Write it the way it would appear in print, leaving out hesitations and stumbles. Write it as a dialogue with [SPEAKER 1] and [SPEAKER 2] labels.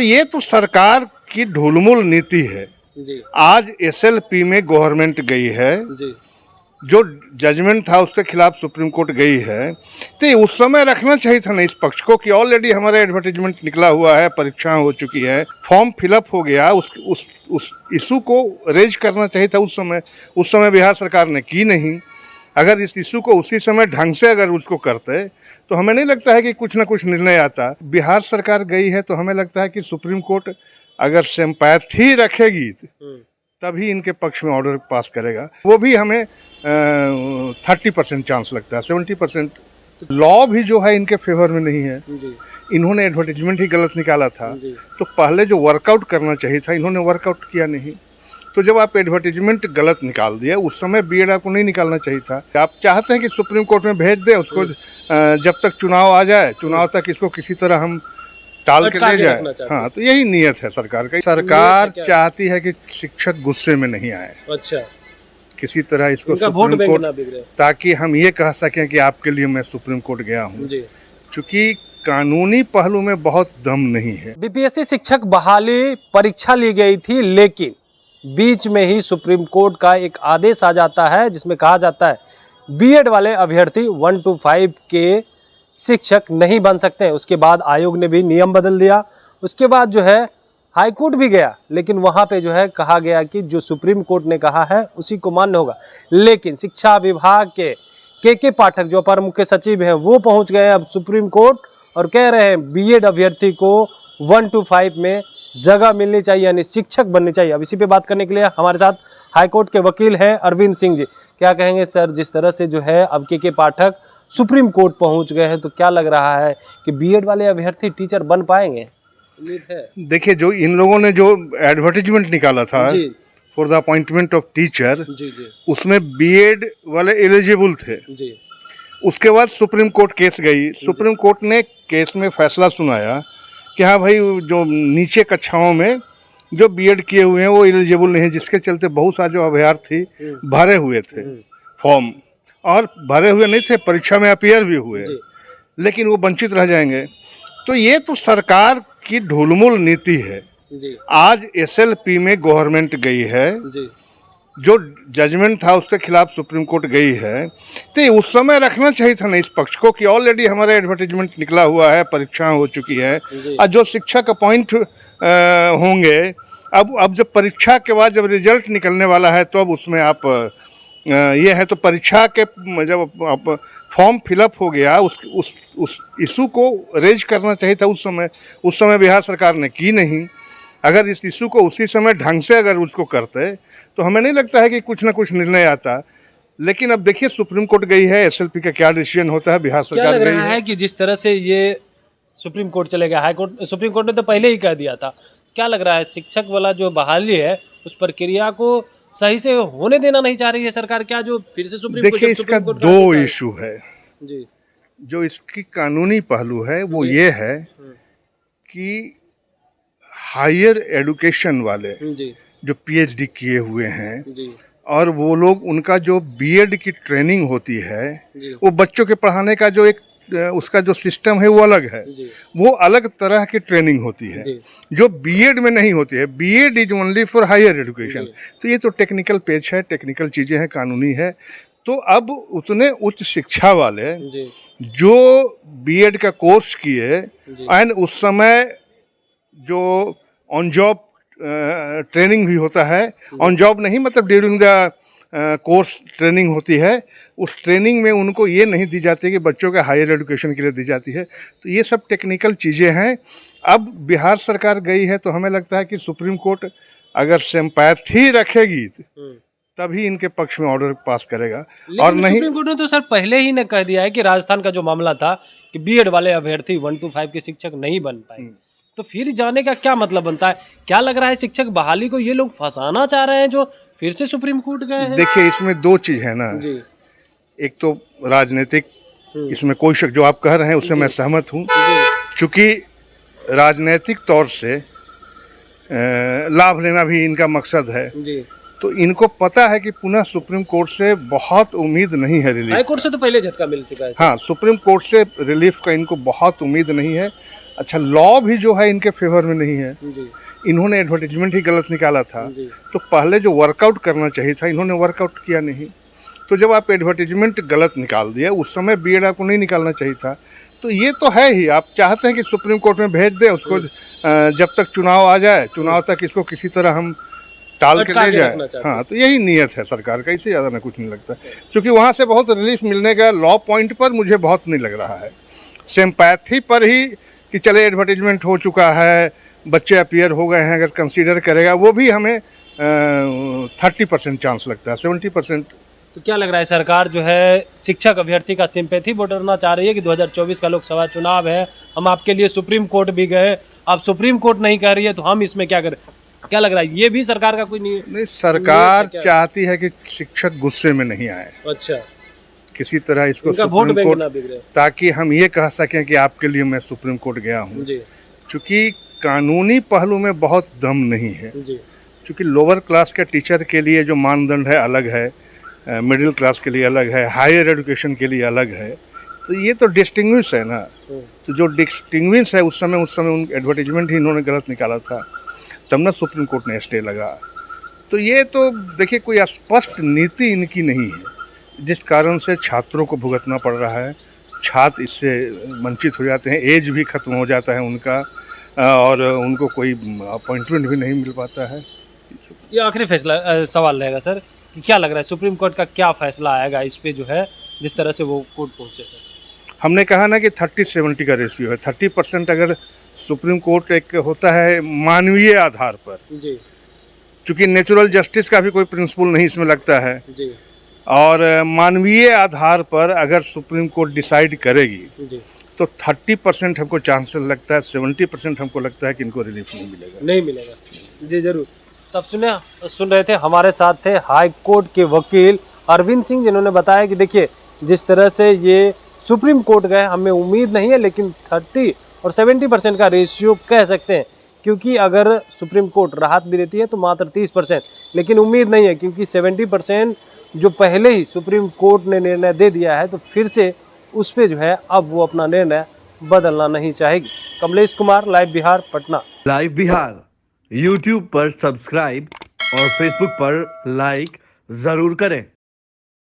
[SPEAKER 1] ये तो सरकार की ढुलमुल नीति है
[SPEAKER 2] जी
[SPEAKER 1] आज एसएलपी में गवर्नमेंट गई है,
[SPEAKER 2] जी
[SPEAKER 1] जो जजमेंट था उसके खिलाफ सुप्रीम कोर्ट गई है, तो ये उस समय रखना चाहिए था ना इस पक्ष को कि ऑलरेडी हमारा एडवर्टीजमेंट निकला हुआ है, परीक्षाएं हो चुकी है, फॉर्म फिलअप हो गया, उस इशू को रेज करना चाहिए था उस समय बिहार सरकार ने की नहीं। अगर इस इशू को उसी समय ढंग से अगर उसको करते तो हमें नहीं लगता है कि कुछ ना कुछ निर्णय आता। बिहार सरकार गई है तो हमें लगता है कि सुप्रीम कोर्ट अगर सिंपैथी रखेगी तभी इनके पक्ष में ऑर्डर पास करेगा, वो भी हमें 30% चांस लगता है, 70% लॉ भी जो है इनके फेवर में नहीं है। इन्होंने एडवर्टीजमेंट ही गलत निकाला था, तो पहले जो वर्कआउट करना चाहिए था इन्होंने वर्कआउट किया नहीं। तो जब आप एडवर्टीजमेंट गलत निकाल दिए, उस समय बीएड आपको नहीं निकालना चाहिए था। आप चाहते हैं कि सुप्रीम कोर्ट में भेज दें उसको, जब तक चुनाव आ जाए, चुनाव तक इसको किसी तरह हम टाल के ले जाए। हाँ, तो यही नियत है सरकार का। सरकार चाहती है कि शिक्षक गुस्से में नहीं आए,
[SPEAKER 2] अच्छा,
[SPEAKER 1] किसी तरह इसको सुप्रीम कोर्ट, ताकि हम ये कह सकें कि आपके लिए मैं सुप्रीम कोर्ट गया हूँ, क्योंकि कानूनी पहलू में बहुत दम नहीं है।
[SPEAKER 2] बीपीएससी शिक्षक बहाली परीक्षा ली गई थी, लेकिन बीच में ही सुप्रीम कोर्ट का एक आदेश आ जाता है जिसमें कहा जाता है बीएड वाले अभ्यर्थी 1 to 5 के शिक्षक नहीं बन सकते हैं। उसके बाद आयोग ने भी नियम बदल दिया, उसके बाद जो है हाई कोर्ट भी गया, लेकिन वहाँ पे जो है कहा गया कि जो सुप्रीम कोर्ट ने कहा है उसी को मान्य होगा। लेकिन शिक्षा विभाग के पाठक जो अपर मुख्य सचिव हैं वो पहुँच गए अब सुप्रीम कोर्ट और कह रहे हैं बीएड अभ्यर्थी को 1 to 5 में जगह मिलनी चाहिए, यानी शिक्षक बननी चाहिए। अब इसी पे बात करने के लिए हमारे साथ हाईकोर्ट के वकील हैं अरविंद सिंह जी। क्या कहेंगे सर, जिस तरह से जो है अब के पाठक सुप्रीम कोर्ट पहुंच गए हैं, तो क्या लग रहा है कि बीएड वाले अभ्यर्थी टीचर बन पाएंगे? उम्मीद है। देखिए,
[SPEAKER 1] जो इन लोगों ने जो एडवर्टीजमेंट निकाला था for the appointment of teacher, उसमें बीएड वाले एलिजिबल थे। उसके बाद सुप्रीम कोर्ट केस गई, सुप्रीम कोर्ट ने केस में फैसला सुनाया कि हाँ भाई, जो नीचे कक्षाओं में जो बीएड किए हुए हैं वो एलिजिबल नहीं है, जिसके चलते बहुत सारे जो अभ्यर्थी भरे हुए थे फॉर्म, और भरे हुए नहीं थे, परीक्षा में अपीयर भी हुए, लेकिन वो वंचित रह जाएंगे। तो ये तो सरकार की ढुलमुल नीति है आज एसएलपी में गवर्नमेंट गई है, जो जजमेंट था उसके खिलाफ सुप्रीम कोर्ट गई है, तो ये उस समय रखना चाहिए था ना इस पक्ष को कि ऑलरेडी हमारा एडवर्टीजमेंट निकला हुआ है, परीक्षाएं हो चुकी है, और जो शिक्षक अपॉइंट होंगे, अब जब परीक्षा के बाद जब रिजल्ट निकलने वाला है, तो अब उसमें आप ये है, तो परीक्षा के जब आप फॉर्म फिलअप हो गया, उस इशू को रेज करना चाहिए था उस समय बिहार सरकार ने की नहीं। अगर इस इशू को उसी समय ढंग से अगर उसको करते तो हमें नहीं लगता है कि कुछ ना कुछ निर्णय आता। लेकिन अब देखिए, सुप्रीम कोर्ट गई है, एसएलपी का क्या डिसीजन होता है, बिहार सरकार गई है
[SPEAKER 2] कि जिस तरह से ये सुप्रीम कोर्ट चले गया, हाई कोर्ट, सुप्रीम कोर्ट ने तो पहले ही कह दिया था। क्या लग रहा है, शिक्षक वाला जो बहाली है उस प्रक्रिया को सही से होने देना नहीं चाह रही है सरकार? क्या जो फिर से सुप्रीम कोर्ट?
[SPEAKER 1] देखिए, इसका दो इशू है जी। जो इसकी कानूनी पहलू है वो ये है कि हायर एजुकेशन वाले जो पीएचडी किए हुए हैं और वो लोग, उनका जो बीएड की ट्रेनिंग होती है, वो बच्चों के पढ़ाने का जो एक उसका जो सिस्टम है वो अलग है, वो अलग तरह की ट्रेनिंग होती है जो बीएड में नहीं होती है। B Ed is only for higher education. तो ये तो टेक्निकल पेज है, टेक्निकल चीजें हैं, कानूनी है। तो अब उतने उच्च शिक्षा वाले जो बीएड का कोर्स किए एंड उस समय जो ऑन जॉब ट्रेनिंग भी होता है, ऑन जॉब नहीं मतलब ड्यूरिंग द कोर्स ट्रेनिंग होती है, उस ट्रेनिंग में उनको ये नहीं दी जाती कि बच्चों के हायर एजुकेशन के लिए दी जाती है। तो ये सब टेक्निकल चीज़ें हैं। अब बिहार सरकार गई है तो हमें लगता है कि सुप्रीम कोर्ट अगर सिंपैथी रखेगी तभी इनके पक्ष में ऑर्डर पास करेगा, और नहीं।
[SPEAKER 2] सुप्रीम कोर्ट ने तो सर पहले ही ने कह दिया है कि राजस्थान का जो मामला था कि बीएड वाले अभ्यर्थी 1 to 5 के शिक्षक नहीं बन पाए, तो फिर जाने का क्या मतलब बनता है? क्या लग रहा है, शिक्षक बहाली को ये लोग फंसाना चाह रहे हैं जो फिर से सुप्रीम कोर्ट गए हैं?
[SPEAKER 1] देखिए, इसमें दो चीज है ना, एक तो राजनीतिक, इसमें कोई शक, जो आप कह रहे हैं उससे मैं सहमत हूँ, चूंकि राजनीतिक तौर से लाभ लेना भी इनका मकसद है। तो इनको पता है कि पुनः सुप्रीम कोर्ट से बहुत उम्मीद नहीं है रिलीफ।
[SPEAKER 2] हाई कोर्ट से तो पहले झटका मिल चुका है।
[SPEAKER 1] हाँ, सुप्रीम कोर्ट से रिलीफ का इनको बहुत उम्मीद नहीं है। अच्छा, लॉ भी जो है इनके फेवर में नहीं है।
[SPEAKER 2] जी
[SPEAKER 1] इन्होंने एडवर्टीजमेंट ही गलत निकाला था।
[SPEAKER 2] जी
[SPEAKER 1] तो पहले जो वर्कआउट करना चाहिए था, इन्होंने वर्कआउट किया नहीं। तो जब आप एडवर्टीजमेंट गलत निकाल दिया, उस समय बीएड आपको नहीं निकालना चाहिए था। तो ये तो है ही, आप चाहते हैं कि सुप्रीम कोर्ट में भेज दें उसको, जब तक चुनाव आ जाए, चुनाव तक इसको किसी तरह हम टाल के
[SPEAKER 2] अटका
[SPEAKER 1] ले
[SPEAKER 2] के
[SPEAKER 1] जाए।
[SPEAKER 2] रखना चाहते
[SPEAKER 1] हाँ, तो यही नीयत है सरकार का, इससे ज़्यादा ना कुछ नहीं लगता। क्योंकि वहाँ से बहुत रिलीफ मिलने का लॉ पॉइंट पर मुझे बहुत नहीं लग रहा है। सिंपैथी पर ही कि चले एडवर्टीजमेंट हो चुका है, बच्चे अपीयर हो गए हैं, अगर कंसीडर करेगा, वो भी हमें 30% चांस लगता है, 70%।
[SPEAKER 2] तो क्या लग रहा है, सरकार जो है शिक्षक अभ्यर्थी का सिंपैथी वोट करना चाह रही है कि 2024 का लोकसभा चुनाव है, हम आपके लिए सुप्रीम कोर्ट भी गए, अब सुप्रीम कोर्ट नहीं कह रही है तो हम इसमें क्या करें? क्या लग रहा है, ये भी सरकार का कोई
[SPEAKER 1] नहीं, सरकार चाहती है कि शिक्षक गुस्से में नहीं आए।
[SPEAKER 2] अच्छा,
[SPEAKER 1] किसी तरह इसको
[SPEAKER 2] वोट
[SPEAKER 1] सुप्रीम
[SPEAKER 2] बैंक
[SPEAKER 1] कोर्ट,
[SPEAKER 2] ना बिगड़े,
[SPEAKER 1] ताकि हम ये कह सकें कि आपके लिए मैं सुप्रीम कोर्ट गया हूँ। चूँकि कानूनी पहलू में बहुत दम नहीं है। चूँकि लोअर क्लास के टीचर के लिए जो मानदंड है अलग है, मिडिल क्लास के लिए अलग है, हायर एजुकेशन के लिए अलग है। तो ये तो डिस्टिंग्विश है ना। तो जो डिस्टिंग्विश है, उस समय उन एडवर्टीजमेंट ही इन्होंने गलत निकाला था, तब ना सुप्रीम कोर्ट ने स्टे लगा। तो ये तो देखिए, कोई स्पष्ट नीति इनकी नहीं है, जिस कारण से छात्रों को भुगतना पड़ रहा है। छात्र इससे वंचित हो जाते हैं, एज भी खत्म हो जाता है उनका, और उनको कोई अपॉइंटमेंट भी नहीं मिल पाता है।
[SPEAKER 2] ये आखिरी फैसला सवाल रहेगा सर, कि क्या लग रहा है सुप्रीम कोर्ट का क्या फैसला आएगा इस पे, जो है जिस तरह से वो कोर्ट पहुंचे थे?
[SPEAKER 1] हमने कहा ना कि 30-70 का रेशियो है। 30% अगर सुप्रीम कोर्ट एक होता है मानवीय आधार पर,
[SPEAKER 2] जी,
[SPEAKER 1] चूँकि नेचुरल जस्टिस का भी कोई प्रिंसिपल नहीं इसमें लगता है,
[SPEAKER 2] जी,
[SPEAKER 1] और मानवीय आधार पर अगर सुप्रीम कोर्ट डिसाइड करेगी,
[SPEAKER 2] जी,
[SPEAKER 1] तो 30% हमको चांसेस लगता है, 70% हमको लगता है कि इनको रिलीफ नहीं मिलेगा।
[SPEAKER 2] जी जरूर। तब सुन रहे थे, हमारे साथ थे हाई कोर्ट के वकील अरविंद सिंह, जिन्होंने बताया कि देखिए जिस तरह से ये सुप्रीम कोर्ट गए, हमें उम्मीद नहीं है, लेकिन 30 और 70% का रेशियो कह सकते हैं, क्योंकि अगर सुप्रीम कोर्ट राहत भी देती है तो मात्र 30%, लेकिन उम्मीद नहीं है, क्योंकि 70% जो पहले ही सुप्रीम कोर्ट ने निर्णय दे दिया है, तो फिर से उस पर जो है अब वो अपना निर्णय बदलना नहीं चाहेगी। Kamlesh Kumar, live Bihar, Patna.
[SPEAKER 3] Live Bihar YouTube पर सब्सक्राइब और फेसबुक पर लाइक जरूर करें।